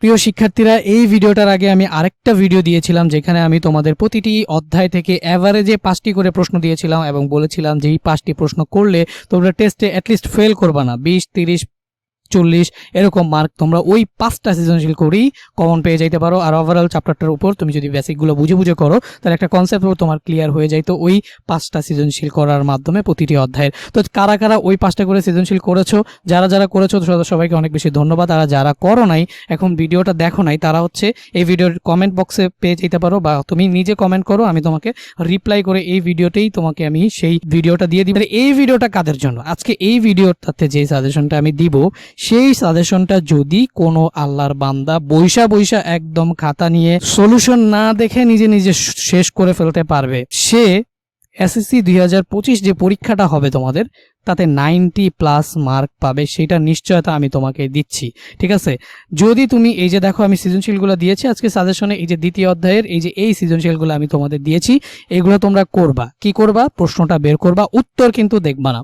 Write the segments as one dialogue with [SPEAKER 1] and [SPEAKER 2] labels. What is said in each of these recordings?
[SPEAKER 1] প্রিয় শিক্ষার্থীরা, এই ভিডিওটার আগে আমি আরেকটা ভিডিও দিয়েছিলাম যেখানে আমি তোমাদের প্রতিটি অধ্যায় থেকে অ্যাভারেজে 5টি করে প্রশ্ন দিয়েছিলাম এবং বলেছিলাম যে এই 5টি প্রশ্ন করলে তোমরা টেস্টে অ্যাটলিস্ট ফেল করবা না, 20, 30, 40 এরকম মার্ক তোমরা ওই 5টা সৃজনশীল করেই কমন পেয়ে যাইতে পারো। আর ওভারঅল চ্যাপ্টারটার উপর তুমি যদি বেসিকগুলো বুঝে বুঝে করো তাহলে একটা কনসেপ্ট তোমার ক্লিয়ার হয়ে যাইতো ওই 5টা সৃজনশীল করার মাধ্যমে প্রতিটি অধ্যায়ের। তো কারা কারা ওই 5টা করে সৃজনশীল করেছো, যারা যারা করেছো সবাইকে অনেক বেশি ধন্যবাদ। আর যারা করো নাই, এখন ভিডিওটা দেখো নাই, তারা হচ্ছে এই ভিডিওর কমেন্ট বক্সে পেয়ে যেতে পারো বা তুমি নিজে কমেন্ট করো, আমি তোমাকে রিপ্লাই করে এই ভিডিওতেই তোমাকে আমি সেই ভিডিওটা দিয়ে দিব। এই ভিডিওটা কাদের জন্য? আজকে এই ভিডিওটাতে যে সাজেশনটা আমি দিব সেই সাজেশনটা যদি কোনো আল্লাহর বান্দা বৈশা একদম খাতা নিয়ে সলিউশন না দেখে নিজে নিজে শেষ করে ফেলতে পারবে, সে এসএসসি 2025 যে পরীক্ষাটা হবে তোমাদের, তাতে 90+ মার্ক পাবে, সেটা নিশ্চয়তা আমি তোমাকে দিচ্ছি। ঠিক আছে, যদি তুমি এই যে দেখো আমি সৃজনশীলগুলো দিয়েছি আজকে সাজেশনে, এই যে দ্বিতীয় অধ্যায়ের এই সৃজনশীলগুলো আমি তোমাদের দিয়েছি, এগুলো তোমরা করবা। কি করবা? প্রশ্নটা বের করবা, উত্তর কিন্তু দেখবা না।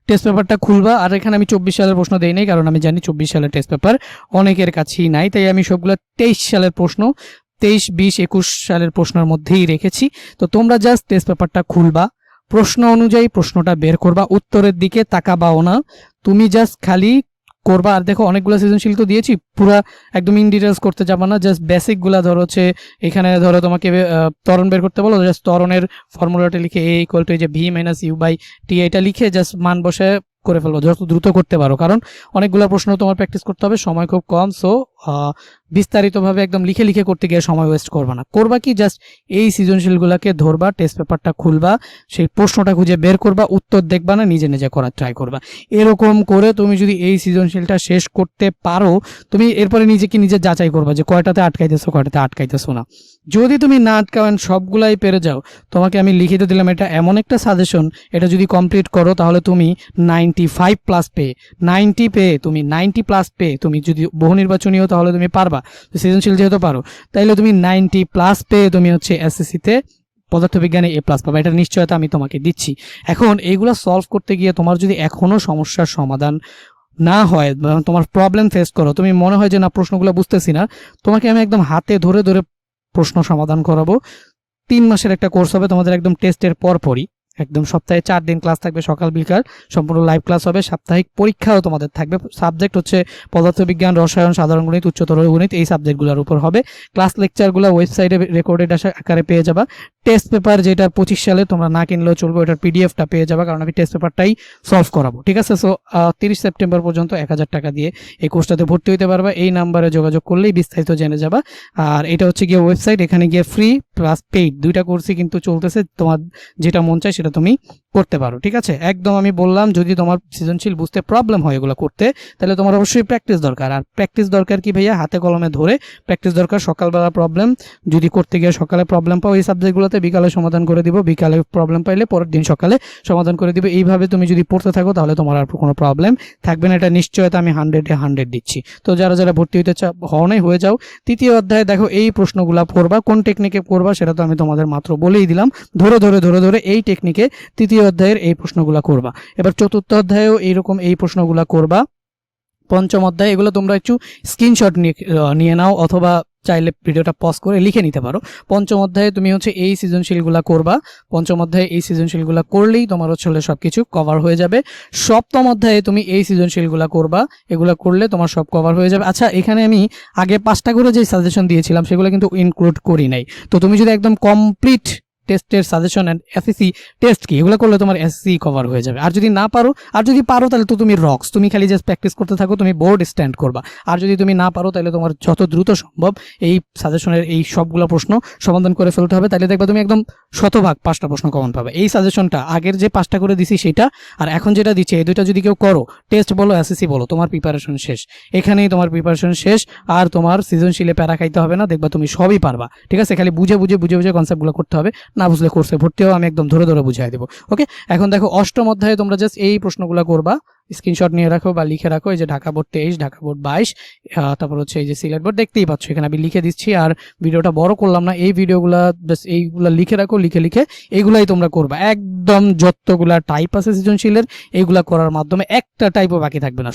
[SPEAKER 1] টেস্ট পেপারটা খুলবা। আর এখানে আমি 24 সালের প্রশ্ন দেই নাই, কারণ আমি জানি 24 সালের টেস্ট পেপার অনেকের কাছেই নাই, তাই আমি সবগুলো 23 সালের প্রশ্ন, 23, 20, 21 সালের প্রশ্নের মধ্যেই রেখেছি। তো তোমরা জাস্ট টেস্ট পেপারটা খুলবা, প্রশ্ন অনুযায়ী প্রশ্নটা বের করবা, উত্তরের দিকে তাকাবাও না, তুমি জাস্ট খালি করবা। আর দেখো অনেকগুলো সৃজনশীল তো দিয়েছি, পুরা একদম ইন ডিটেলস করতে যাবা না, জাস্ট বেসিক গুলা। ধরো হচ্ছে এখানে ধরো তোমাকে ত্বরণ বের করতে বলো, জাস্ট ত্বরণের ফর্মুলাটা লিখে A = এই যে V - U/T এটা লিখে জাস্ট মান বসে করে ফেলবো, যত দ্রুত করতে পারো, কারণ অনেকগুলো প্রশ্ন তোমার প্র্যাকটিস করতে হবে, সময় খুব কম। সো বিস্তারিতভাবে একদম লিখে লিখে করতে গিয়ে সময় ওয়েস্ট করবা না। করবা কি, জাস্ট এই সৃজনশীলগুলোকে ধরবা, টেস্ট পেপারটা খুলবা, সেই প্রশ্নটা খুঁজে বের করবা, উত্তর দেখবা না, নিজে নিজে করার ট্রাই করবা। এরকম করে তুমি যদি এই সৃজনশীলটা শেষ করতে পারো, তুমি এরপরে নিজেকে নিজে যাচাই করবা যে কয়টাতে আটকাইতেছো, কয়টাতে আটকাইতেছো না। যদি তুমি না আটকাবেন, সবগুলাই পেরে যাও, তোমাকে আমি লিখিত দিলাম, এটা এমন একটা সাজেশন, এটা যদি কমপ্লিট করো তাহলে তুমি 95+ পেয়ে, 90 পেয়ে, তুমি 90+ পেয়ে, তুমি যদি বহু নির্বাচনীয় তাহলে তুমি পারবা, সৃজনশীল যেহেতু পারো, তাইলে তুমি 90+ পেয়ে তুমি হচ্ছে এসএসসিতে পদার্থবিজ্ঞানে A+ পাবা, এটা নিশ্চয়তা আমি তোমাকে দিচ্ছি। এখন এইগুলো সলভ করতে গিয়ে তোমার যদি এখনো সমস্যার সমাধান না হয়, তোমার প্রবলেম ফেস করো, তুমি মনে হয় যে না প্রশ্নগুলো বুঝতেছি না, তোমাকে আমি একদম হাতে ধরে ধরে প্রশ্ন সমাধান করাবো। 3 মাসের একটা কোর্স হবে তোমাদের, একদম টেস্টের পরপরই, একদম সপ্তাহে 4 দিন ক্লাস থাকবে, সকাল বিকাল সম্পূর্ণ লাইভ ক্লাস হবে। সাপ্তাহিক পরীক্ষাও তোমাদের থাকবে। সাবজেক্ট হচ্ছে পদার্থবিজ্ঞান, রসায়ন, সাধারণ গণিত, উচ্চতর গণিত, এই সাবজেক্টগুলোর উপর হবে। ক্লাস লেকচারগুলো ওয়েবসাইটে রেকর্ডেড আকারে পেয়ে যাবা। টেস্ট পেপার যেটা 25 সালে তোমরা না কিনলেও চলবে, ওটার পিডিএফটা পেয়ে যাবা, কারণ আমি টেস্ট পেপারটাই সলভ করাবো। ঠিক আছে, সো 30 সেপ্টেম্বর পর্যন্ত 1000 টাকা দিয়ে এই কোর্সটাতে ভর্তি হতে পারবা। এই নাম্বারে যোগাযোগ করলেই বিস্তারিত জেনে যাবা। আর এটা হচ্ছে গিয়ে ওয়েবসাইট, এখানে গিয়ে ফ্রি প্লাস পেইড দুইটা কোর্সই কিন্তু চলতেছে, তোমার যেটা মন চায় সেটা তুমি করতে পারো। ঠিক আছে, একদম আমি বললাম, যদি তোমার সৃজনশীল বুঝতে প্রবলেম হয় এগুলো করতে, তাহলে তোমার অবশ্যই প্র্যাকটিস দরকার। আর প্র্যাকটিস দরকার কি ভাইয়া? হাতে কলমে ধরে প্র্যাকটিস দরকার। সকালবেলা প্রবলেম যদি করতে গিয়ে সকালে প্রবলেম পাও এই সাবজেক্টগুলোতে, বিকালে সমাধান করে দিব, বিকালে প্রবলেম পাইলে পরের দিন সকালে সমাধান করে দিব। এইভাবে তুমি যদি পড়তে থাকো তাহলে তোমার আর কোনো প্রবলেম থাকবে না, এটা নিশ্চয়তা আমি 100-এ 100 দিচ্ছি। তো যারা যারা ভর্তি হতে হওয়াই হয়ে যাও। তৃতীয় অধ্যায়ে দেখো এই প্রশ্নগুলো পড়বা, কোন টেকনিকে পড়বা সেটা তো আমি তোমাদের মাত্র বলেই দিলাম। ধরে ধরে ধরে ধরে এই টেকনিকে তৃতীয় অধ্যায়ের এই প্রশ্নগুলো করবা। এবার চতুর্থ অধ্যায়েও এইরকম এই প্রশ্নগুলো করবা। পঞ্চম অধ্যায়, এগুলো তোমরা একটু স্ক্রিনশট নিয়ে নাও, অথবা চাইলে ভিডিওটা পজ করে লিখে নিতে পারো। পঞ্চম অধ্যায়ে তুমি হচ্ছে এই সৃজনশীলগুলো করবা। পঞ্চম অধ্যায়ে এই সৃজনশীলগুলো করলেই তোমার হচ্ছে সবকিছু কভার হয়ে যাবে। সপ্তম অধ্যায়ে তুমি এই সৃজনশীলগুলো করবা, এগুলো করলে তোমার সব কভার হয়ে যাবে। আচ্ছা, এখানে আমি আগে 5টা করে যে সাজেশন দিয়েছিলাম সেগুলো কিন্তু ইনক্লুড করি নাই। তো তুমি যদি একদম কমপ্লিট টেস্টের সাজেশন এন্ড এসএসসি টেস্ট কি এগুলো করলে তোমার এসএসসি কভার হয়ে যাবে। আর যদি না পারো, আর যদি পারো তাহলে তো তুমি রক্স, তুমি খালি জাস্ট প্র্যাকটিস করতে থাকো, তুমি বোর্ড স্ট্যান্ড করবা। আর যদি তুমি না পারো তাহলে তোমার যত দ্রুত সম্ভব এই সাজেশনের এই সবগুলো প্রশ্ন সমাধান করে ফেলতে হবে, তাহলে দেখবা তুমি একদম 100% 5টা প্রশ্ন কমন পাবে। এই সাজেশনটা আগের যে 5টা করে দিছি সেটা, আর এখন যেটা দিচ্ছে, এই দুইটা যদি কেউ করো, টেস্ট বলো এসএসসি বলো, তোমার প্রিপারেশন শেষ, এখানেই তোমার প্রিপারেশন শেষ। আর তোমার সৃজনশীলে প্যারা খাইতে হবে না, দেখবা তুমি সবই পারবা। ঠিক আছে, খালি বুঝে বুঝে বুঝে বুঝে কনসেপ্টগুলো করতে হবে, না বুঝলে কোর্সে ভর্তিও আমি একদম ধরে ধরে বুঝাই দেবো। ওকে, এখন দেখো অষ্টম অধ্যায়ে তোমরা জাস্ট এই প্রশ্নগুলো করবা, স্ক্রিনশট নিয়ে রাখো বা লিখে রাখো। এই যে ঢাকা বোর্ড 23, ঢাকা বোর্ড 22, তারপর হচ্ছে এই যে সিলেট বোর্ড দেখতেই পাচ্ছ, এখানে আমি লিখে দিচ্ছি। আর ভিডিওটা বড় করলাম না, এই ভিডিওগুলা জাস্ট এইগুলা লিখে রাখো, লিখে লিখে এইগুলাই তোমরা করবা। একদম যতগুলা টাইপ আছে সৃজনশীলের এইগুলা করার মাধ্যমে একটা টাইপও বাকি থাকবে না,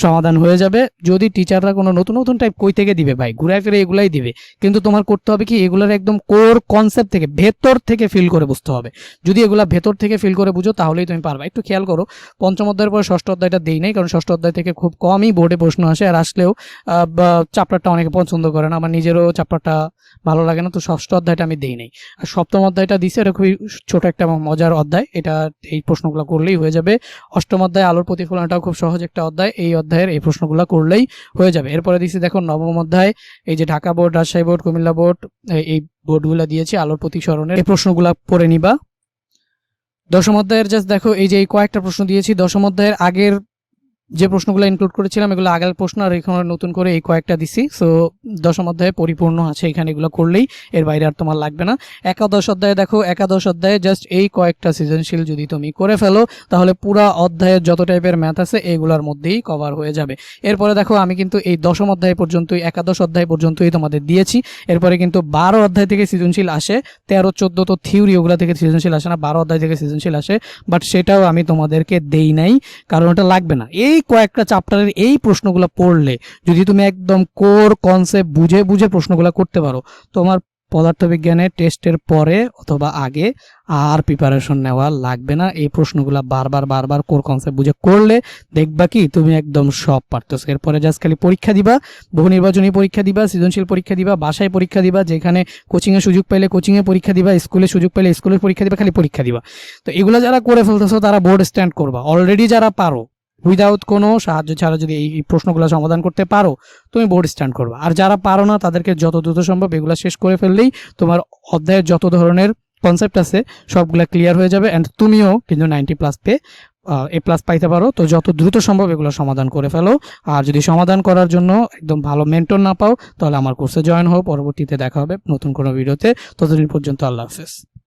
[SPEAKER 1] সমাধান হয়ে যাবে। যদি টিচাররা কোনো নতুন নতুন টাইপ কই থেকে দিবে ভাই, ঘুরায় ফিরে এগুলাই দিবে, কিন্তু তোমার করতে হবে কি এগুলার একদম কোর কনসেপ্ট থেকে ভেতর থেকে ফিল করে বুঝতে হবে। যদি এগুলা ভেতর থেকে ফিল করে বুঝো তাহলেই তুমি পারবা। একটু খেয়াল করো, পঞ্চম অধ্যায়ের পরে ষষ্ঠ অধ্যায়টা দেই নাই, কারণ ষষ্ঠ অধ্যায় থেকে খুব কমই বোর্ডে প্রশ্ন আসে, আর আসলেও চ্যাপ্টারটা অনেকে পছন্দ করে না, আমার নিজেরও চ্যাপ্টারটা ভালো লাগে না, তো ষষ্ঠ অধ্যায়টা আমি দেই নাই। আর সপ্তম অধ্যায়টা দিছে, এটা খুবই ছোট একটা মজার অধ্যায়, এটা এই প্রশ্নগুলো করলেই হয়ে যাবে। অষ্টম অধ্যায় আলোর প্রতিফলনটাও খুব সহজ একটা অধ্যায়, এই অধ্যায়ের এই প্রশ্নগুলো করলেই হয়ে যাবে। এরপরে দিচ্ছি দেখো নবম অধ্যায়, এই যে Dhaka board, Rajshahi board, Comilla board, এই বোর্ডগুলো দিয়েছি আলোর প্রতিসরণের, এই প্রশ্নগুলো পড়ে নিবা। দশম অধ্যায়ের জাস্ট দেখো এই যে এই কয়েকটা প্রশ্ন দিয়েছি, দশম অধ্যায়ের আগের যে প্রশ্নগুলো ইনক্লুড করেছিলাম এগুলো আগের প্রশ্ন, আর এখানে নতুন করে এই কয়েকটা দিছি। সো দশম অধ্যায়ে পরিপূর্ণ আছে, এখানে এগুলো করলেই এর বাইরে আর তোমার লাগবে না। একাদশ অধ্যায়ে দেখো, একাদশ অধ্যায়ে জাস্ট এই কয়েকটা সৃজনশীল যদি তুমি করে ফেলো তাহলে পুরো অধ্যায়ের যত টাইপের ম্যাথ আছে এগুলোর মধ্যেই কভার হয়ে যাবে। এরপরে দেখো আমি কিন্তু এই দশম অধ্যায় পর্যন্তই, একাদশ অধ্যায় পর্যন্তই তোমাদের দিয়েছি। এরপরে কিন্তু 12 অধ্যায় থেকে সৃজনশীল আসে, 13, 14 তো থিওরি, ওগুলা থেকে সৃজনশীল আসে না, 12 অধ্যায় থেকে সৃজনশীল আসে, বাট সেটাও আমি তোমাদেরকে দেই নাই, কারণ ওটা লাগবে না। এই কয়েকটা চ্যাপ্টারের এই প্রশ্নগুলো পড়লে যদি তুমি একদম কোর কনসেপ্ট বুঝে বুঝে প্রশ্নগুলো করতে পারো, তোমার পদার্থবিজ্ঞানের টেস্টের পরে অথবা আগে আর প্রিপারেশন নেওয়া লাগবে না। এই প্রশ্নগুলো বারবার কোর কনসেপ্ট বুঝে করলে দেখবা কি তুমি একদম সব পারতেছো। এরপরে জাস্ট খালি পরীক্ষা দিবা, বহু নির্বাচনী পরীক্ষা দিবা, সৃজনশীল পরীক্ষা দিবা, বাসায় পরীক্ষা দিবা, যেখানে কোচিংয়ে সুযোগ পাইলে কোচিংয়ে পরীক্ষা দিবা, স্কুলে সুযোগ পাইলে স্কুলের পরীক্ষা দিবা, খালি পরীক্ষা দিবা। তো এগুলো যারা করে ফেলতেছো তারা বোর্ড স্ট্যান্ড করবা। অলরেডি যারা পারো উইদাউট কোনো সাহায্য ছাড়া যদি এই প্রশ্নগুলো সমাধান করতে পারো তুমি বোর্ড স্ট্যান্ড করবা। আর যারা পারো না তাদেরকে যত দ্রুত সম্ভব এগুলো শেষ করে ফেললেই তোমার অধ্যায়ের যত ধরনের কনসেপ্ট আছে সবগুলা ক্লিয়ার হয়ে যাবে, অ্যান্ড তুমিও কিন্তু 90+ পেয়ে A+ পাইতে পারো। তো যত দ্রুত সম্ভব এগুলো সমাধান করে ফেলো। আর যদি সমাধান করার জন্য একদম ভালো মেন্টর না পাও তাহলে আমার কোর্সে জয়েন হও। পরবর্তীতে দেখা হবে নতুন কোনো ভিডিওতে, ততদিন পর্যন্ত আল্লাহ হাফেজ।